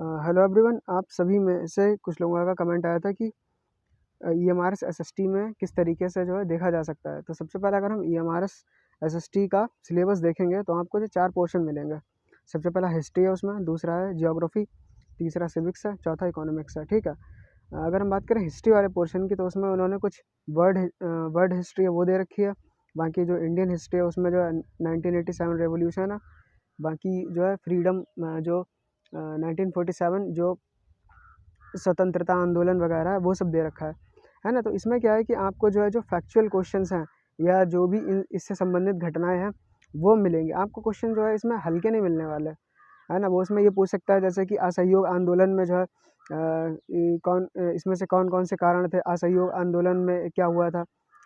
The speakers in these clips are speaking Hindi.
हेलो एवरीवन, आप सभी में से कुछ लोगों का कमेंट आया था कि EMRS SST में किस तरीके से जो है देखा जा सकता है। तो सबसे पहले अगर हम EMRS SST का सिलेबस देखेंगे तो आपको जो 4 पोर्शन मिलेंगे। सबसे पहला हिस्ट्री है, उसमें दूसरा है जियोग्राफी, तीसरा सिविक्स है, चौथा इकोनॉमिक्स है। ठीक है। अगर हम बात करें हिस्ट्री वाले पोर्शन की तो उसमें उन्होंने कुछ वर्ल्ड हिस्ट्री है वो दे रखी है। बाकी जो इंडियन हिस्ट्री है उसमें जो है 1987 रेवोल्यूशन है। बाकी जो है फ्रीडम जो 1947 जो स्वतंत्रता आंदोलन वगैरह है वो सब दे रखा है ना। तो इसमें क्या है कि आपको जो है जो फैक्चुअल क्वेश्चंस हैं या जो भी इससे संबंधित घटनाएं हैं वो मिलेंगी आपको। क्वेश्चन जो है इसमें हल्के नहीं मिलने वाले, है ना। वो इसमें ये पूछ सकता है जैसे कि असहयोग आंदोलन में जो है इसमें से कौन कौन से कारण थे, असहयोग आंदोलन में क्या हुआ था,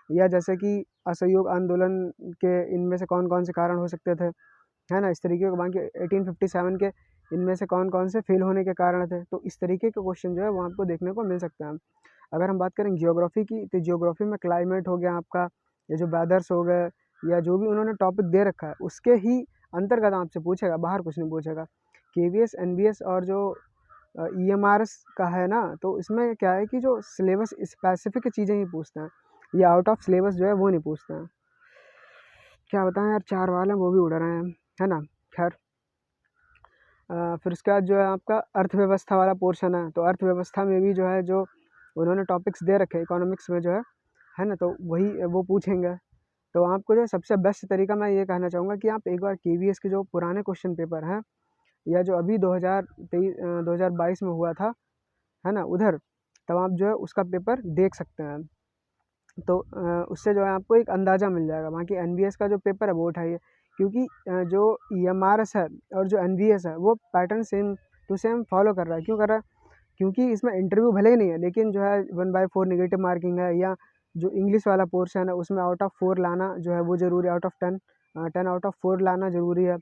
या जैसे कि असहयोग आंदोलन के इनमें से कौन कौन से कारण हो सकते थे, है ना। इस तरीके के बाकी 1857 के इनमें से कौन कौन से फेल होने के कारण थे। तो इस तरीके के क्वेश्चन जो है वो आपको देखने को मिल सकते हैं। अगर हम बात करें जियोग्राफी की तो जियोग्राफी में क्लाइमेट हो गया आपका, ये जो वेदर्स हो गए या जो भी उन्होंने टॉपिक दे रखा है उसके ही अंतर्गत आपसे पूछेगा, बाहर कुछ नहीं पूछेगा। KVS NBS और जो EMRS का है ना, तो इसमें क्या है कि जो सिलेबस स्पेसिफिक चीज़ें ही पूछते हैं, ये आउट ऑफ सिलेबस जो है वो नहीं पूछते हैं। क्या बताएं यार, 4 वाले वो भी उड़ रहे हैं, है ना। खैर, फिर उसके बाद जो है आपका अर्थव्यवस्था वाला पोर्शन है। तो अर्थव्यवस्था में भी जो है जो उन्होंने टॉपिक्स दे रखे इकोनॉमिक्स में जो है ना, तो वही वो पूछेंगे। तो आपको जो है सबसे बेस्ट तरीका मैं ये कहना चाहूँगा कि आप एक बार KVS के जो पुराने क्वेश्चन पेपर हैं या जो अभी 2022 में हुआ था, है ना, उधर तब आप जो है उसका पेपर देख सकते हैं। तो उससे जो है आपको एक अंदाज़ा मिल जाएगा। बाकी NBS का जो पेपर है वो उठाइए, क्योंकि जो EMRS है और जो NBS है वो pattern same to same follow कर रहा है। क्यों कर रहा है? क्योंकि इसमें इंटरव्यू भले ही नहीं है, लेकिन जो है 1/4 नेगेटिव मार्किंग है, या जो इंग्लिश वाला पोर्शन है उसमें आउट ऑफ 4 लाना जो है वो ज़रूरी है, आउट ऑफ 10 आउट ऑफ 4 लाना ज़रूरी है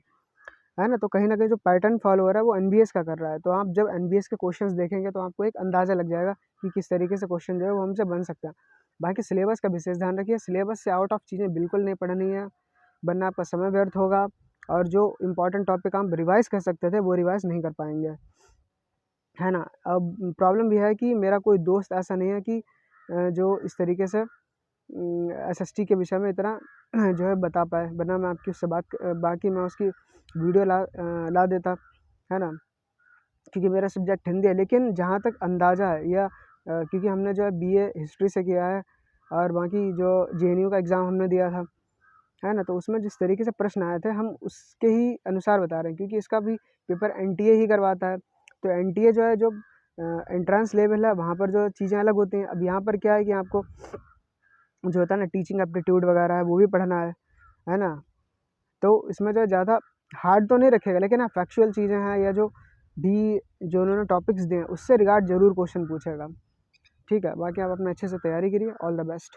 ना। तो कहीं ना कहीं जो पैटर्न फॉलो हो रहा है वो NBS का कर रहा है। तो आप जब NBS के क्वेश्चंस देखेंगे तो आपको एक अंदाज़ा लग जाएगा कि किस तरीके से क्वेश्चन जो है वो हमसे बन सकता है। बाकी सिलेबस का विशेष ध्यान रखिए, सिलेबस से आउट ऑफ चीज़ें बिल्कुल नहीं पढ़नी है, वरना आपका समय व्यर्थ होगा और जो इम्पोर्टेंट टॉपिक आप रिवाइज़ कर सकते थे वो रिवाइज़ नहीं कर पाएंगे, है ना। अब प्रॉब्लम भी है कि मेरा कोई दोस्त ऐसा नहीं है कि जो इस तरीके से SST के विषय में इतना जो है बता पाए, वरना मैं आपकी उससे बाकी मैं उसकी वीडियो ला देता, है ना। क्योंकि मेरा सब्जेक्ट हिंदी है, लेकिन जहाँ तक अंदाज़ा है या क्योंकि हमने जो है BA हिस्ट्री से किया है और बाकी जो JNU का एग्ज़ाम हमने दिया था, है ना, तो उसमें जिस तरीके से प्रश्न आए थे हम उसके ही अनुसार बता रहे हैं, क्योंकि इसका भी पेपर NTA ही करवाता है। तो NTA जो है जो एंट्रेंस लेवल है वहाँ पर जो चीज़ें अलग होती हैं। अब यहाँ पर क्या है कि आपको जो होता है ना टीचिंग एप्टीट्यूड वगैरह है वो भी पढ़ना है ना। तो इसमें जो ज़्यादा हार्ड तो नहीं रखेगा, लेकिन हाँ फैक्चुअल चीज़ें हैं या जो उन्होंने टॉपिक्स दिए हैं उससे रिगार्ड ज़रूर क्वेश्चन पूछेगा। ठीक है, बाकी आप अपना अच्छे से तैयारी करिए। All the best.